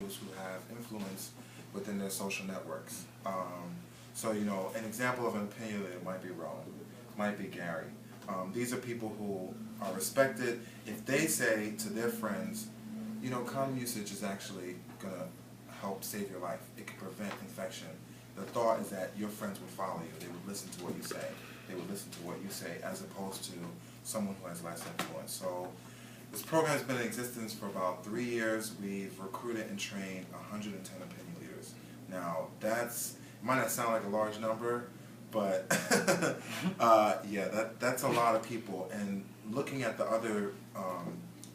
who have influence within their social networks. So, you know, an example of an opinion leader might be Rowan, might be Gary. These are people who are respected. If they say to their friends, you know, condom usage is actually going to help save your life, it can prevent infection, the thought is that your friends would follow you. They would listen to what you say. They would listen to what you say as opposed to someone who has less influence. So this program has been in existence for about 3 years. We've recruited and trained 110 opinion leaders. Now, it might not sound like a large number, but yeah, that's a lot of people. And looking at the other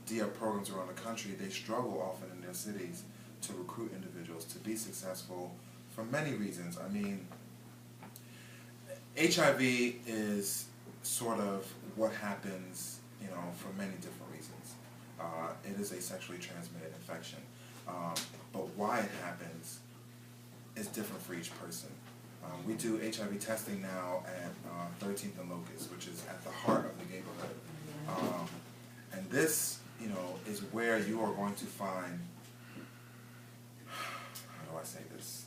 DF programs around the country, they struggle often in their cities to recruit individuals to be successful for many reasons. I mean, HIV is sort of what happens, you know, for many different reasons. It is a sexually transmitted infection, but why it happens is different for each person. We do HIV testing now at 13th and Locust, which is at the heart of the neighborhood. And this, you know, is where you are going to find, how do I say this?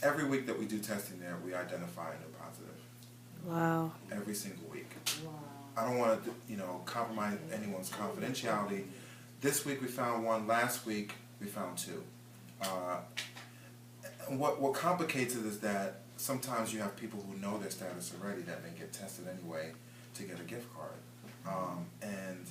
Every week that we do testing there, we identify a new positive. Wow. Every single week. Wow. I don't want to, you know, compromise anyone's confidentiality. This week we found one. Last week we found two. What complicates it is that sometimes you have people who know their status already that may get tested anyway to get a gift card. And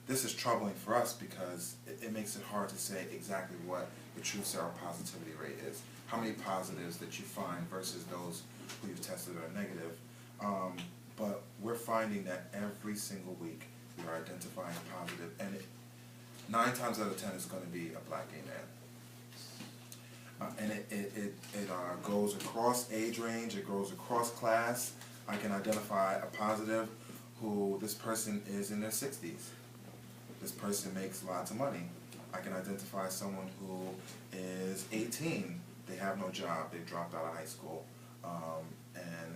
this is troubling for us because it makes it hard to say exactly what the true seropositivity rate is. How many positives that you find versus those who you've tested are negative. But we're finding that every single week we are identifying positive, and 9 times out of 10 it's going to be a black gay man. And it goes across age range, it goes across class. I can identify a positive who this person is in their 60s. This person makes lots of money. I can identify someone who is 18, they have no job, they dropped out of high school, and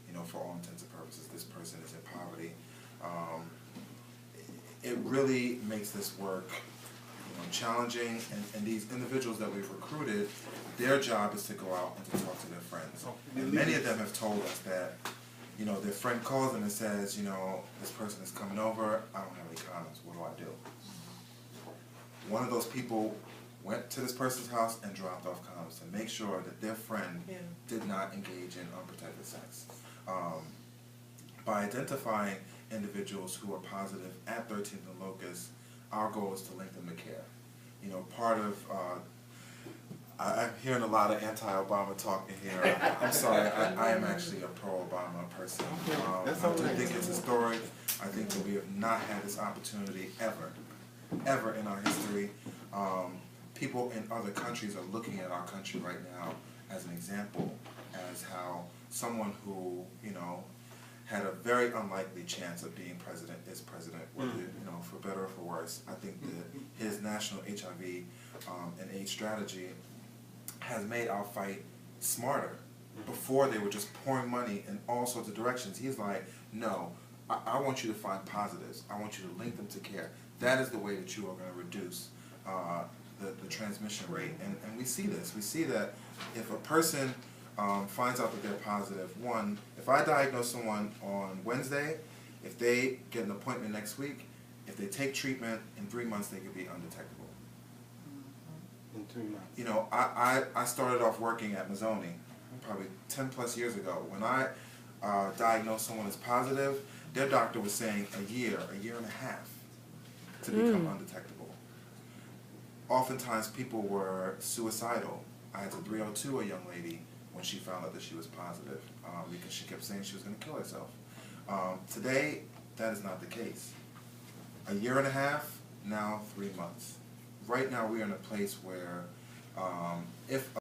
you know, for all intents and purposes, this person is in poverty. It really makes this work, you know, challenging, and these individuals that we've recruited, their job is to go out and to talk to their friends. And many of them have told us that, you know, their friend calls them and says, you know, this person is coming over, I don't have any condoms, what do I do? One of those people went to this person's house and dropped off condoms to make sure that their friend did not engage in unprotected sex. By identifying individuals who are positive at 13th and Locust, our goal is to link them to care. You know, part of, I'm hearing a lot of anti-Obama talk in here. I'm sorry, I am actually a pro-Obama person. I do think it's historic. I think that we have not had this opportunity ever in our history. People in other countries are looking at our country right now as an example, as how someone who, you know, had a very unlikely chance of being president is president, whether, you know, for better or for worse. I think that his national HIV and AIDS strategy has made our fight smarter. Before, they were just pouring money in all sorts of directions. He's like, no, I want you to find positives. I want you to link them to care. That is the way that you are going to reduce the transmission rate. And we see this. We see that if a person finds out that they're positive, one, if I diagnose someone on Wednesday, if they get an appointment next week, if they take treatment, in 3 months they could be undetectable. In 3 months. You know, I started off working at Mazzoni probably 10 plus years ago. When I diagnosed someone as positive, their doctor was saying a year and a half to become undetectable. Oftentimes people were suicidal. I had to 302 a young lady when she found out that she was positive because she kept saying she was going to kill herself. Today, that is not the case. A year and a half, now 3 months. Right now we are in a place where if